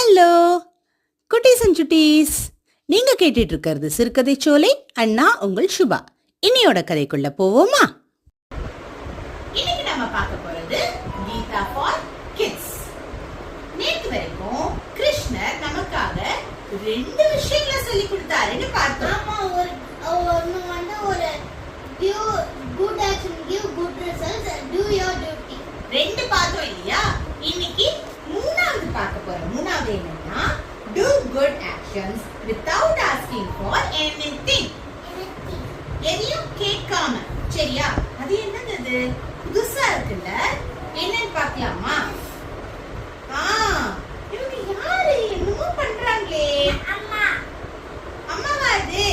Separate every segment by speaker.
Speaker 1: Hello குட்டீஸ் and சுட்டீஸ், நீங்க கேட்டுட்டு இருக்கிறது சிறுகதை சோலை. அண்ணா உங்கள் சுபா. இன்னையோட கதைக்குள்ள போவோமா?
Speaker 2: இன்னைக்கு நம்ம பார்க்க போறது கீதா ஃபார் கிட்ஸ். நேத்து வரைக்கும் கிருஷ்ணர் நமக்காக 2 விஷயங்களை சொல்லி கொடுத்தாருன்னு பார்த்தோம்.
Speaker 3: ஆமா, ஒன்னு வந்து ஒரு give good action, give good results and do your duty.
Speaker 2: 2 பார்த்தோம் இல்லையா? இன்னைக்கு 3வது பார்க்க போறோம். 3வது என்னன்னா do good actions without asking for anything. எதையும் கேட்காம. சரியா? அது என்னது? புதுசா இருக்குல்ல? என்னன்னு பார்க்கலாமா? இவங்க யாரு? என்னமோ பண்றாங்களே.
Speaker 3: அம்மா
Speaker 2: அம்மாவா அது?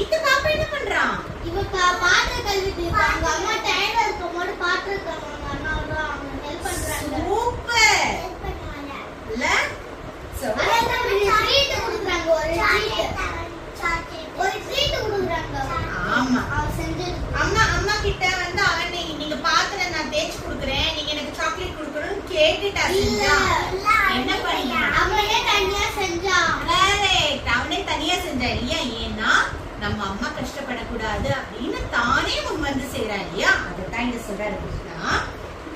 Speaker 2: இது பாப்பா என்ன பண்றான்?
Speaker 3: இவ பாத்திரம் கழுவிட்டு இருக்காங்க. அம்மா டயர்டா இருக்கும்போது பாத்திரம் கழுவுறாங்க. அதனால அவங்க ஹெல்ப் பண்றாங்க.
Speaker 2: சூப்பர் இல்ல? சோ
Speaker 3: ட்ரீட் கொடுக்குறாங்க. ஒரு ட்ரீட் கொடுக்குறாங்க.
Speaker 2: ஆமா,
Speaker 3: அவ செஞ்சு
Speaker 2: அம்மா கிட்ட வந்து அவன் நீங்க பாத்திரம் நான் தேய்ச்சு கொடுக்குறேன், நீங்க எனக்கு சாக்லேட் கொடுக்கணும்னு கேட்டுட்டா. என்ன பண்ணா?
Speaker 3: அவனே தனியா செஞ்சான்.
Speaker 2: அவனே தனியா செஞ்சா இல்லையா? ஏன்னா நம்ம அம்மா கஷ்டப்படக்கூடாது அப்படின்னு தானே முன் வந்து செய்யறா இல்லையா? அதைத்தான் இங்க சொல்றாரு Krishna.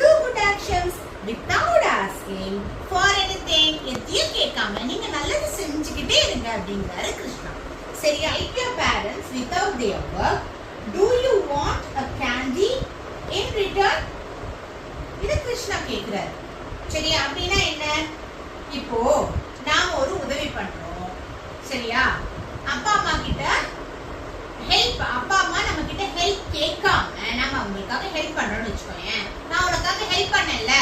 Speaker 2: Do good actions without asking for anything. எதையும் கேட்காம நீங்க நல்லது செஞ்சுக்கிட்டே இருங்க அப்படிங்கிறாரு கிருஷ்ணா. சரியா? If your parents without their work, do you want a candy in return? இது கிருஷ்ணா கேக்குறாரு. சரியா? அப்படின்னா என்ன? இப்போ நாம ஒரு உதவி பண்றோம். சரியா? அப்பா அம்மா கிட்ட ஹெல்ப், அப்பா அம்மா நம்ம கிட்ட ஹெல்ப் கேட்காம நாம அவங்களுக்காக ஹெல்ப் பண்றோம்னு வச்சுக்கோயேன். நான் உனக்காக ஹெல்ப் பண்ணல,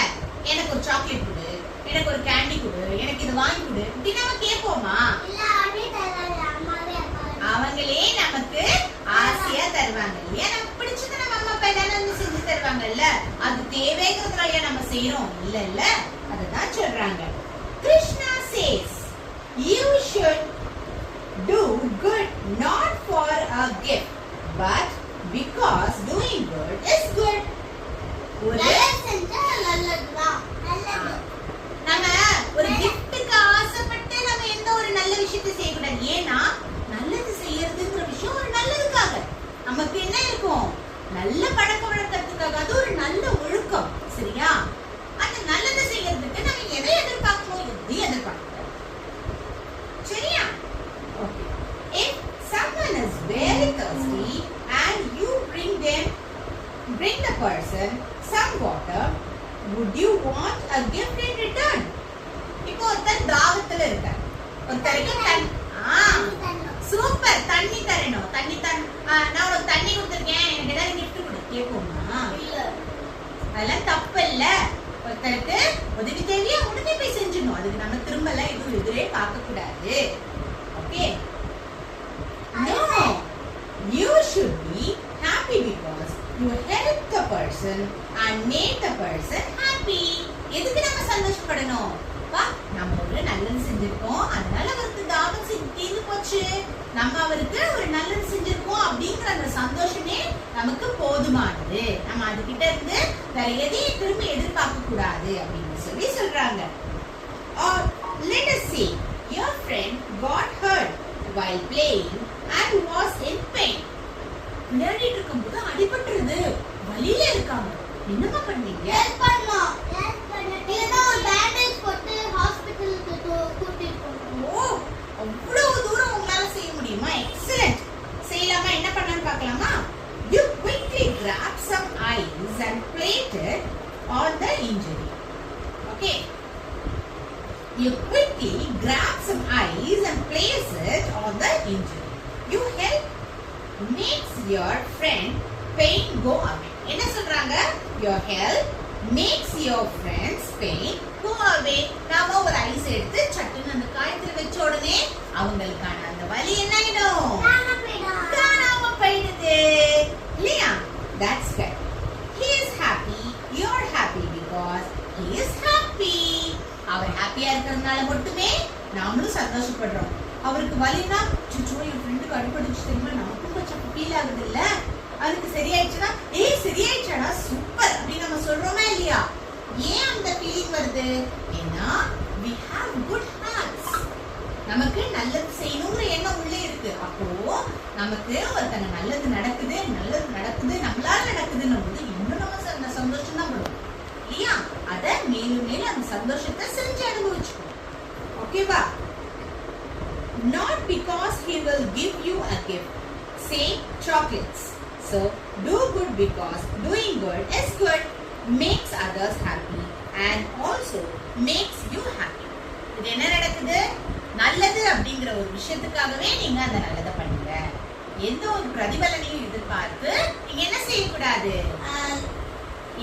Speaker 2: எனக்கு ஒரு சாக்லேட் கொடு, எனக்கு ஒரு கேண்டி கொடு, எனக்கு இது வாங்கி கொடு இப்படி நம்ம கேட்போமா? அவங்களே நமக்கு ஆசையா தருவாங்க இல்லையா? நமக்கு பிடிச்சதை நம்ம அம்மா அப்பா தானே செஞ்சு தருவாங்கல்ல. அது தேவைங்கிறதுனால நம்ம செய்யறோம் இல்ல? அதுதான் சொல்றாங்க. Krishna says you should do good not for a gift but because doing good is good. நம்ம ஒரு கிஃப்ட்டுக்கு ஆசைப்பட்டு நம்ம எந்த ஒரு நல்ல விஷயத்தை செய்யக்கூடாது. ஏன்னா நல்லது செய்யறதுங்கிற விஷயம் ஒரு நல்லதுக்காக. நமக்கு என்ன இருக்கும்? நல்ல பழக்க வழக்கத்துக்காக. அது ஒரு நல்ல ஒழுக்கம். சரியா? அந்த நல்லது செய்யறதுக்கு நம்ம எதை எதிர்பார்க்கணும்? எதையும் எதிர்பார்க்கணும். சரியா? Okay. If someone is very thirsty and you bring the person some water, would you want a gift in return? இப்போ ஒருத்தர் தாகத்துல இருக்கார். ஒருத்தருக்கு சூப்பர் தண்ணி தரணும். நான் உனக்கு தண்ணி கொடுத்துருக்கேன், எனக்கு ஏதாவது கிஃப்ட் கொடு கேட்போமா? அதெல்லாம் தப்பு இல்ல. ஒருத்தருக்கு உதவி தேவையா உடனே போய் செஞ்சிடணும். அதுக்கு நம்ம திரும்ப எல்லாம் எதிரே பார்க்க கூடாது. Okay? No, you should be happy because you helped the person and made the person happy. எதுக்கு நம்ம சந்தோஷப்படணும்? நம்ம ஒரு நல்லது செஞ்சிருக்கோம், அதனால அவருக்கு தாகம் தீர்ந்து போச்சு, நம்ம அவருக்கு ஒரு நல்லது செஞ்சிருக்கோம் அப்படிங்கிற அந்த சந்தோஷமே நமக்கு போதுமானது. நம்ம அதுகிட்ட இருந்து வேற எதையும் திரும்ப எதிர்பார்க்க கூடாது அப்படின்னு சொல்லி சொல்றாங்க. Or let us say your friend got hurt while playing and was in pain. விளையாடிட்டு இருக்கும்போது அடிபட்டுருது, வலியில இருக்காங்க. என்னமா பண்ணீங்க?
Speaker 3: ஹெல்ப் பண்ணோம். இல்லனா ஒரு பேண்டேஜ் போட்டு ஹாஸ்பிடலுக்கு கூட்டிட்டு போறோம்.
Speaker 2: ஓ, அவ்வளவு தூரம் உங்களால செய்ய முடியுமா? எக்ஸலென்ட். செய்யலாமா? என்ன பண்ணனும் பார்க்கலாமா? You quickly grab some ice and place it on the injury. Okay? You quickly grab some ice and place it on the injury. You help makes your friend pain go away. என்ன சொல்றாங்க? Your help makes your friend's pain go away. நாம ஒரு ice எடுத்து சட்டுன்னு அந்த காயத்துல வச்ச உடனே அவங்களுக்கான அந்த வலி என்ன ஆயிடும்? காணாம போயிடுது இல்லையா? That's good. He is happy, you're happy because he is happy. அவர் ஹாப்பியா இருக்கிறதுனால மட்டுமே நாமளும் சந்தோஷப்படுறோம். அவருக்கு வலினா சுச்சோ என் ஃப்ரெண்டுக்கு அடிபட்டுச்சு தெரியுமா, நமக்கும் கொஞ்சம் ஃபீல் ஆகுது இல்ல? அதுக்கு சரியாயிடுச்சுன்னா சரியாயிடுச்சாடா சூப்பர் அப்படின்னு நம்ம சொல்றோமா இல்லையா? ஏன் அந்த ஃபீலிங் வருது? ஏன்னா we have good hearts. நமக்கு நல்லது செய்யணும்ன்ற எண்ணம் உள்ளே இருக்கு. அப்போ நமக்கு ஒருத்தங்க நல்லது நடக்குது நம்மளால நடக்குதுன்னும் போது இன்னும் நம்ம சந்தோஷம் தான் படும் இல்லையா? அத மேலும் மேலும் அந்த சந்தோஷத்தை செஞ்சு அனுபவிச்சுக்கணும். ஓகேவா? Not because he will give you a gift, say chocolates. So do good because doing good is good, makes others happy and also makes you happy. இது என்ன நடக்குது? நல்லது அப்படிங்கிற ஒரு விஷயத்துக்காகவே நீங்க அந்த நல்லதை பண்ணுங்க. எந்த ஒரு பிரதிபலனையும் எதிர்பார்த்து நீங்க என்ன செய்யக்கூடாது?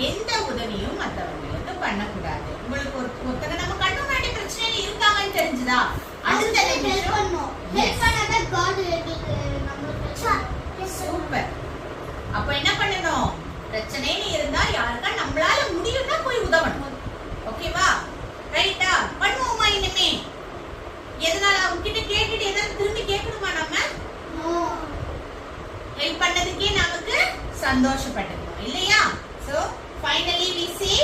Speaker 2: எந்த உதவியும் மற்றவங்களுக்கு பண்ணக்கூடாது. உங்களுக்கு ஒருத்தங்க நம்ம கண்ணு முன்னாடி பிரச்சனையில இருக்காங்கன்னு தெரிஞ்சுதா அடுத்த நிமிஷம் சூப்பர். அப்ப என்ன பண்ணணும்? பிரச்சனைன்னு இருந்தா யாருக்கா நம்மளால முடியும்னா போய் உதவணும். ஓகேவா? ரைட்டா? பண்ணுவோமா இனிமே? எதனால அவங்க கிட்ட கேட்டுட்டு எதாவது திரும்பி கேட்கணுமா? நம்ம ஹெல்ப் பண்ணதுக்கே நமக்கு சந்தோஷப்பட்டுக்கணும் இல்லையா? So finally we say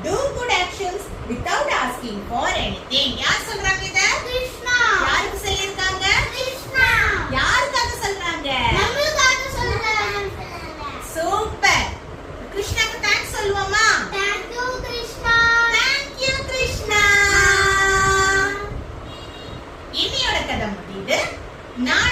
Speaker 2: do good actions without asking for anything. யார் சொல்றாங்க இத? கிருஷ்ணா. யாருக்கு சொல்லிருக்காங்க? கிருஷ்ணா. யாருக்காக சொல்றாங்க? நமக்காக சொல்றாங்க. சூப்பர். கிருஷ்ணாக்கு தேங்க்ஸ் சொல்லுவோமா? Thank you Krishna. Thank you Krishna. இன்னையோட கதை முடியுது. நான்